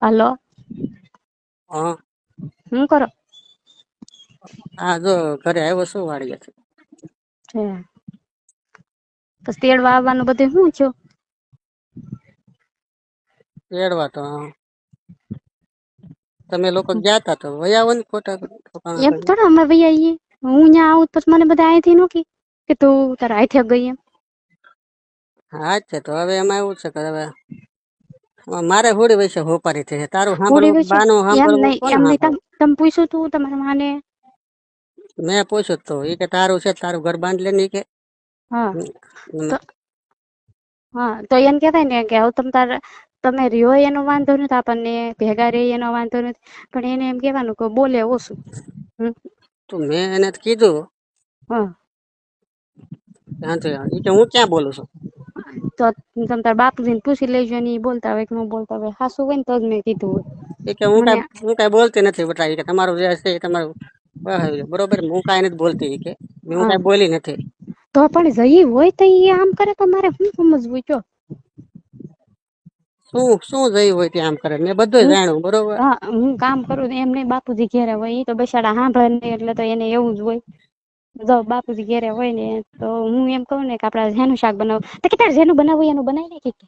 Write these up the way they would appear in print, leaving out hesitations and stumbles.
હાલો, હા શું કરો? હા જો ઘરે આવ્યો શું વાડીએથી. છે પછી તેડવા આવવાનું બધું શું છો? તેડવા તો તમે લોકો ગયા તા તો વયા આવો ને ખોટા ઠોકાણા એમ કરી. થોડા અમે ભાઈ આવીએ, હું ત્યાં આવું પછી મને બધા અહીંથી નોકી કે તું તારા હાથે ગઈ એમ. હા છે તો હવે એમાં એવું છે કે હવે મારે હોડી વૈસે હોપારી થઈ તારું હોળી સાંભળવું વિશે બાનું એમ સાંભળવું નહીં કોને એમ નહીં સાંભળવું. તમે પૂછ્યું તું તમારા માને? મેં પૂછ્યું તો એ કે તારું છે તારું ઘર બાંધ લે ને ઈ કે. હા તો હા તો એને કહેવાય ને કે હવે તમે રહ્યો એનો વાંધો નથી, આપણને ભેગા રહી એનો વાંધો નથી, પણ એને એમ કહેવાનું કે બોલે ઓછું. તો મેં એને કીધું હા ઈ કે હું ક્યાં બોલું છું. તો તમે તાર બાપુજીને પૂછી લેજો ને ઈ બોલતા હોય કે ન બોલતા હોય, હાસું હોય ને તો જ મેં કીધું હોય. એ કે મને હું કઈ બોલતી નથી બેટા, ઈ કે તમારું જે છે એ તમારું બરોબર, હું કાંઈ નથી બોલતી ઈ કે હું હા કાંઈ બોલી નથી. તો પણ જઈ હોય તો ઈ આમ કરે તો મારે શું સમજવું કયો? શું જઈ હોય ત્યાં આમ કરે, મેં બધું હું જાણ્યું બરોબર. હા હું કામ કરું એમ નહીં, બાપુજી ઘેરે હોય ઈ તો બચાડા સાંભળે નહીં એટલે તો એને એવું જ હોય. જો બાપુજી ઘેરે હોય ને તો હું એમ કહું ને કે આપડે શેનું શાક બનાવું તો કે તારે જેનું બનાવવું હોય એનું બનાવી નાખે કે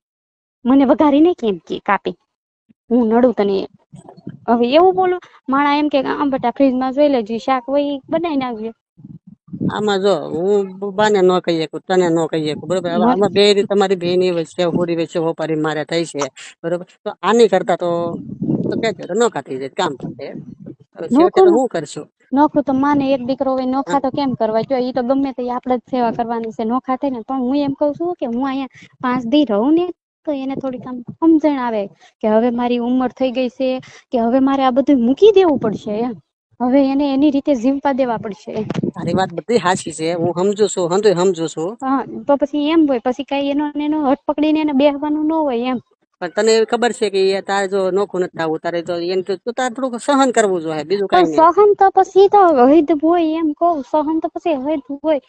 મને વઘારી નાખે એમ કે કાપી, હું નડું તને હવે એવું બોલું. માણા એમ કે આમ બેટા ફ્રીજમાં જોઈ લેજે શાક હોય ઈ બનાવી નાખજે. આમાં જો હું બાને ન કહી શકું તને ન કહી શકું બરોબર, હવે આમાં બે તમારી બેની વચ્ચે હોડી વચ્ચે હોપારી મારે થઈ છે બરોબર, તો આની કરતા તો કેજો તો નોખા થઈ જાય કામ પતે. હવે છેવટે નોખું તો હું કરશું. નોખું તો માને એક દીકરો હોય, નોખા તો કેમ કરવા જો ઈ તો ગમે તે આપડે જ સેવા કરવાની છે નોખા થાય ને. પણ હું એમ કઉ છું કે હું અહીંયા 5 દી રહું ને તો એને થોડીક આમ સમજણ આવે કે હવે મારી ઉંમર થઈ ગઈ છે, કે હવે મારે આ બધું મૂકી દેવું પડશે એમ. હવે એને એની રીતે જીવવા દેવા પડશે એમ. તારી વાત બધી હાચી છે, હું સમજુ છું સમજુ છું. હા તો પછી એમ હોય પછી કઈ એનો હટ પકડીને એને બેસવાનું ન હોય એમ. પણ તને એવી ખબર છે કે તારે જો નોખું નથી થવું, તારે જો એને તારે થોડુંક સહન કરવું જોઈએ બીજું તો કઈ નહીં. સહન તો પછી તો હદ હોય એમ કવ, સહન તો પછી હદ હોય.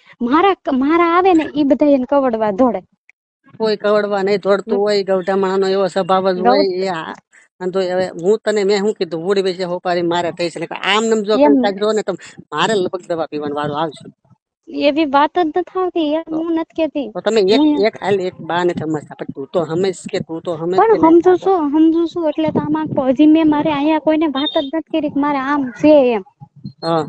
મારા આવે ને ઈ બધા એને કવડવા દોડે. કોઈ કવડવા નહીં દોડતું હોય, ગૌઢા નો એવો સ્વભાવ જ ગૌ હોય એ અને તો હવે હું તને મેં શું કીધું હોળી વિશે હોપારી મારે થઈ છે ને આમ નામ જો એમ કંઈક જો ને તો મારે લગભગ દવા પીવાનું વારો આવશે. એવી વાત જ નથી આવતી યાર, હું નથી કેતી. તો તમે હું એક બા ને સમજતા પણ તું તો સમજ કે પણ નહીં સમજુ છું એટલે તો આમાં હજી મેં મારે અહીંયા કોઈને વાત જ નથી કરી કે મારે આમ છે એમ. હા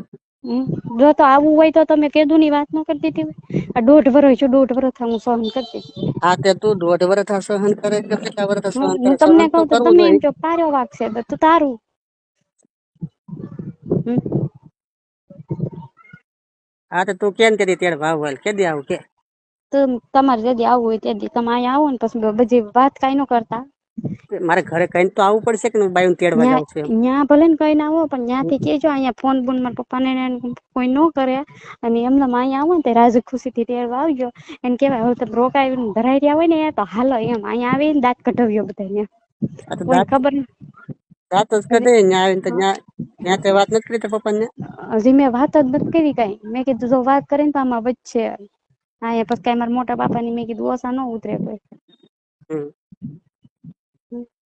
જો તો આવું હોય તો તમે કેદુ ની વાત ન કરતી હતી. આ 1.5 વર્ષ છે, 1.5 વર્ષ હું સહન કરતી. હા તે તું 1.5 વર્ષ સહન કરે કે કેટલા વર્ષ સહન કરે, હું તમને સહન તો કઉ કરવું તમે એમ જોઈએ. કહો તારો વાંક છે તો તારું. હા તો તું કેમ કરી ત્યારે ભાવ હાલ કે દી આવું કે. તો તમારે જદી આવવું હોય તે તમે અહીંયા આવો ને પછી બધી વાત કઈ ન કરતા. મારે ઘરે કઈ તો આવવું પડશે કે હું બાયું તેડવા જાઉં છું એમ. ન્યા ભલે ને કઈ ના આવો પણ ત્યાંથી કેજો અહીંયા ફોન બોન મારા પપ્પા ને કોઈ ન કરે. અને એમને અહીંયા આવો ને રાજી ખુશી થી તેડવા આવજો. એને કેવાય હવે તો રોકાઈને ધરાઈ રહ્યા હોય ને તો હાલો એમ અહીંયા આવી ને દાંત કઢાવ્યો બધાને. આ તો કોઈને ખબર દાંત જ કઢે ન્યા આવીને તો ન્યા તે વાત નથી કરી તારા પપ્પા ને. હજી મેં વાત જ નથી કરી કઈ, મેં કીધું જો વાત કરી ને તો આમાં વચશે. હા પછી કઈ મારા મોટા બાપા ની મેં કીધું ઓસા ન ઉતરે કોઈ.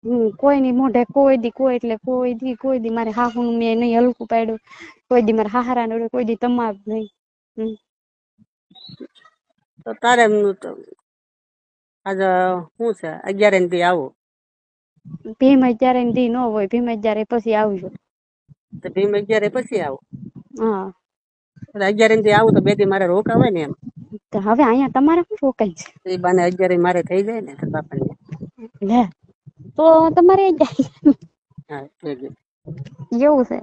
હમ કોઈ ની મોઢે કોઈ દી કોઈ એટલે કોઈ દી મારે હાહુ નું મેં નહી હલકું પાડ્યું. કોઈ દી મારા હાહરા નડે કોઈ દી તમાર નહીં. તો તારે તો આજ શું છે 11 દી આવું. ભીમ 11 દી ન હોય, ભીમ 11 પછી આવજો. તો ભીમ 11 પછી આવું. હા 11 દી આવું તો 2 દી મારે રોકાવાય ને એમ. તો હવે અહીંયા તમારે શું રોકાય છે. એ બાને 11 મારે થઈ જાય ને તારા બાપા ને. લે તો તમારે હા થઈ એવું છે.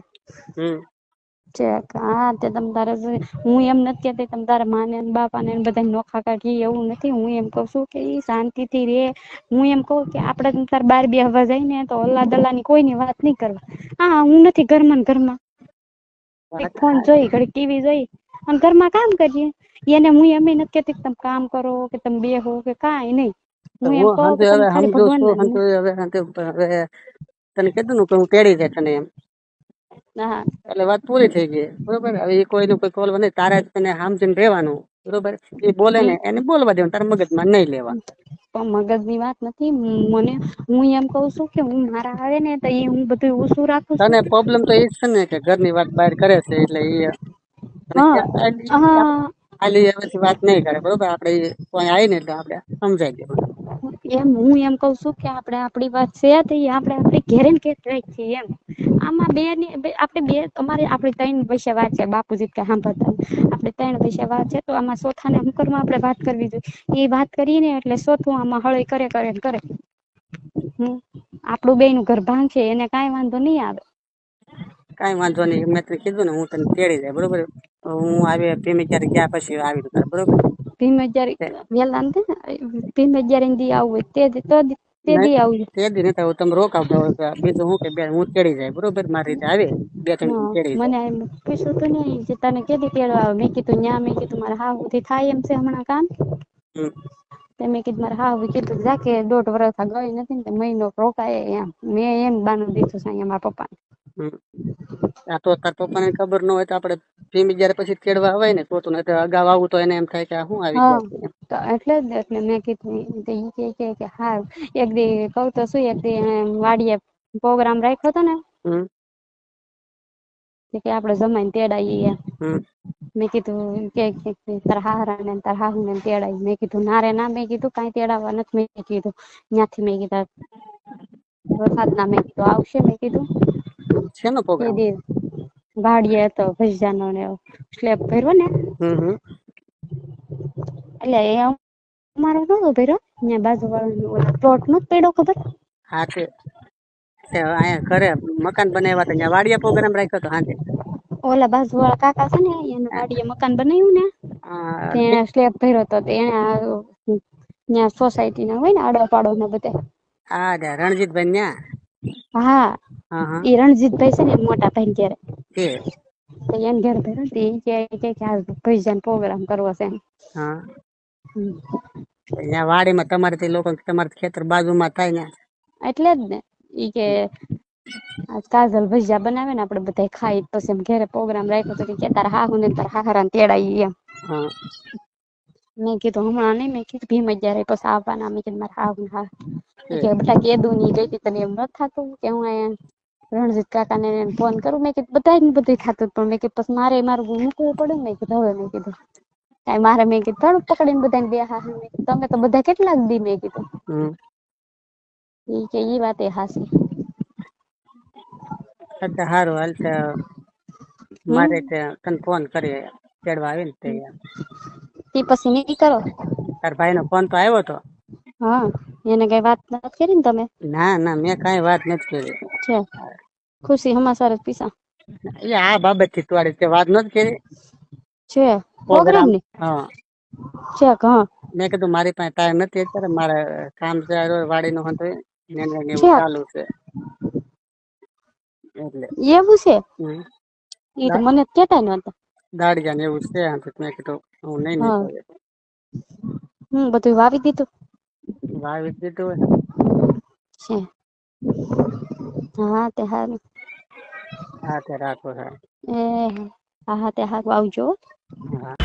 હમ છે હા તે તમ તારે હું એમ નથી કેતી તમ તારે માને બાપા ને બધા નોખા કાઢી એવું નથી, હું એમ કઉ છું કે શાંતિ થી રે. હું એમ કઉ કે આપડે તાર બાર બેહવા જાય ને તો અલ્લા દલ્લા ની કોઈ ની વાત નઈ કરવા. હા હું નથી ઘરમાં ને ઘરમાં. એક વાત ફોન જોઈ ઘડીક ટીવી જોઈ અને ઘરમાં કામ કરીએ. એને હું એમ નથી કેતી કે તમે કામ કરો કે તમે બેહો કે કઈ નહી. તો એમ હું કહું કે હવે તમે ખાલી સમજુ ભગવાન છું હવે તને કીધું કે હું તેડી જાય તને એમ. હા એટલે વાત પૂરી થઈ ગઈ બરોબર, હવે એ કોઈ ન કોઈ કોલ તારે તને સમજીને રેવાનું. બરોબર એ બોલે ને એને બોલવા દેવાનું, તારા મગજમાં નહીં લેવા. પણ મગજની વાત નથી મને, હું એમ કઉ છું કે હું મારા આવે ને તો એ હું બધું ઓછું રાખું છું. તને પ્રોબ્લેમ તો એ જ છે ને કે ઘરની વાત બહાર કરે છે એટલે એ હા હા ખાલી એમાંથી વાત નહીં કરે, બરોબર. આપણે કોઈ આવી ને એટલે આપણે સમજાઈ દેવાનું. એમ હું એમ કઉ છું કે આપણે આપણી વાત છે તો એ આપણે આપણી ઘેરે ને ઘેર રાખીએ એમ. આમાં આપણે બે અમારે આપણી ત્રણ વિશે વાત છે, બાપુજી કે સાંભળતા આપણે ત્રણ વિશે વાત છે, તો આમાં ચોથાને હું કરવા આપણે વાત કરવી જોઈએ. એ વાત કરીએ ને એટલે ચોથું આમાં હળે કરે આપણું બેયનું ઘર ભાંગશે એને કાંઈ વાંધો નહીં આવે. કાંઈ વાંધો નહીં, મેં તને કીધું ને હું તને તેડી જાય, બરોબર. હું આવી ભીમી ક્યારે ગયા પછી આવી તાર, બરોબર. ભીમ હજારી વેલા ને ભીમ હજારી દી આવું હોય તે દી આવું. તે દી નહીં થાય તમે રોકાવતો હોય, બીજું હું કે બે હું તેડી જાય, બરોબર. મારી રીતે આવે 2-3 તેડી જાય. મને એમ પૂછ્યું તું ને કે તને કેદી તેડવા આવે, મેં કીધું ન્યા મેં કીધું મારે હાહુથી થાય એમ છે હમણાં કામ. હમ. તે મેં કીધું મારે હાહુ કીધું જા કે 1.5 વર્ષ ગઈ નથી ને મહિનો રોકાય એમ. મેં એમ બાનું દીધું છે અહીંયા મારા પપ્પાને. આ તો તાર પપ્પાને ખબર ન હોય તો આપણે ભીમી જયારે પછી તેડવા હોય ને તો નહીં તો અગાઉ આવું તો એને એમ થાય કે હું આવી હા ગયા. તો એટલે જ એટલે મેં કીધું ઈ કે હા એક દી કહું તો શું એક દી વાડીએ પ્રોગ્રામ રાખ્યો હતો ને કે આપણે જમાઈને તેડાઈએ એમ. મેં કીધું કે તારા હાહરા ને તારા હાહુ ને તેડાય. મેં કીધું ના રે ના, મેં કીધું કાંઈ તેડાવવા નથી. મેં કીધું ત્યાંથી મેં કીધું વરસાદના મેં કીધું આવશે મેં કીધું શેનો તે પ્રોગ્રામ? દી વાડીએ હતો ભજીયાનો ને સ્લેબ ભર્યો ને એટલે એ અમારો નતો ભર્યો, ત્યાં બાજુવાળાનો પ્લોટ નતો પડ્યો ખબર. હા તે અહીંયા ઘરે મકાન બનાવ્યા હતા ત્યાં વાડિયા પ્રોગ્રામ રાખ્યો હતો હાંજે. ઓલા બાજુવાળા કાકા છે ને એને વાડીએ મકાન બનાવ્યું ને તેને સ્લેબ ભર્યો તો એને ત્યાં સોસાયટી ના હોય ને આડોપાડો ના બધા. હા રણજીતભાઈ ન્યા. હા હા હા એ રણજીતભાઈ છે ને મોટા ભાઈ ઘરે. તે એને ઘેર ભર્યો કે ભજિયાનો પ્રોગ્રામ કરવો છે એમ. હા ત્યાં વાડીમાં તમારે લોકો તમારે ખેતર બાજુમાં થાય ને. એટલે જ ને ઈ કે આજ કાજલ ભજીયા બનાવે ને આપડે બધા ખાઈ પછી એમ ઘેરે પ્રોગ્રામ રાખ્યો તો કે તારા હાહુ ને તારા હાહરા ને તેડાઈએ એમ. હા મેં કીધું હમણાં નહીં, મેં કીધું ભીમ જયારે પછી આવવાના મેં કીધું મારા હાહુ ને હા બધા કેદું ની ગઈ તને એમ નથી થતું કે હું અહીંયા રણજીત કાકા ને ફોન કરું. મેં કીધું બધું થતું પણ મેં કીધું પછી મારે મારું મૂકવું પડે ને. મેં કીધું હવે મેં કીધું કાંઈ મારે મેં કીધું થોડુંક પકડીને બધાને બેહાડવા. તમે તો બધા કેટલાક દી મેં કીધું. ઈ કે ઈ વાત એ હાચી. અચ્છા સારું હાલ તો હમ મારે તને ફોન કરીએ તેડવા આવે ને તે. તે પછી નઈ કરો. તાર ભાઈ નો ફોન તો આવ્યો હતો. હા એને કઈ વાત નથી કરી ને તમે. ના ના મેં કઈ વાત નથી કરી. છે ખુશી હમાસર જ પીસા. એ આ બાબત થી તું વાત નથી કરી. છે પ્રોગ્રામ હા છે હા મેં કીધું મારી પાસે ટાઈમ નથી અત્યારે મારે કામ છે વાડી નું હતું એવું છે ચાલુ છે. એટલે એવું છે એ તો મને કેતા નતા. દાડિયા ને એવું છે મેં કીધું હું નઈ હા નીકળું. બધું વાવી દીધું. વાવી દીધું. છે હા તે હારું. હા તે રાખો. એ હા હા તે હારું આવજો. હા.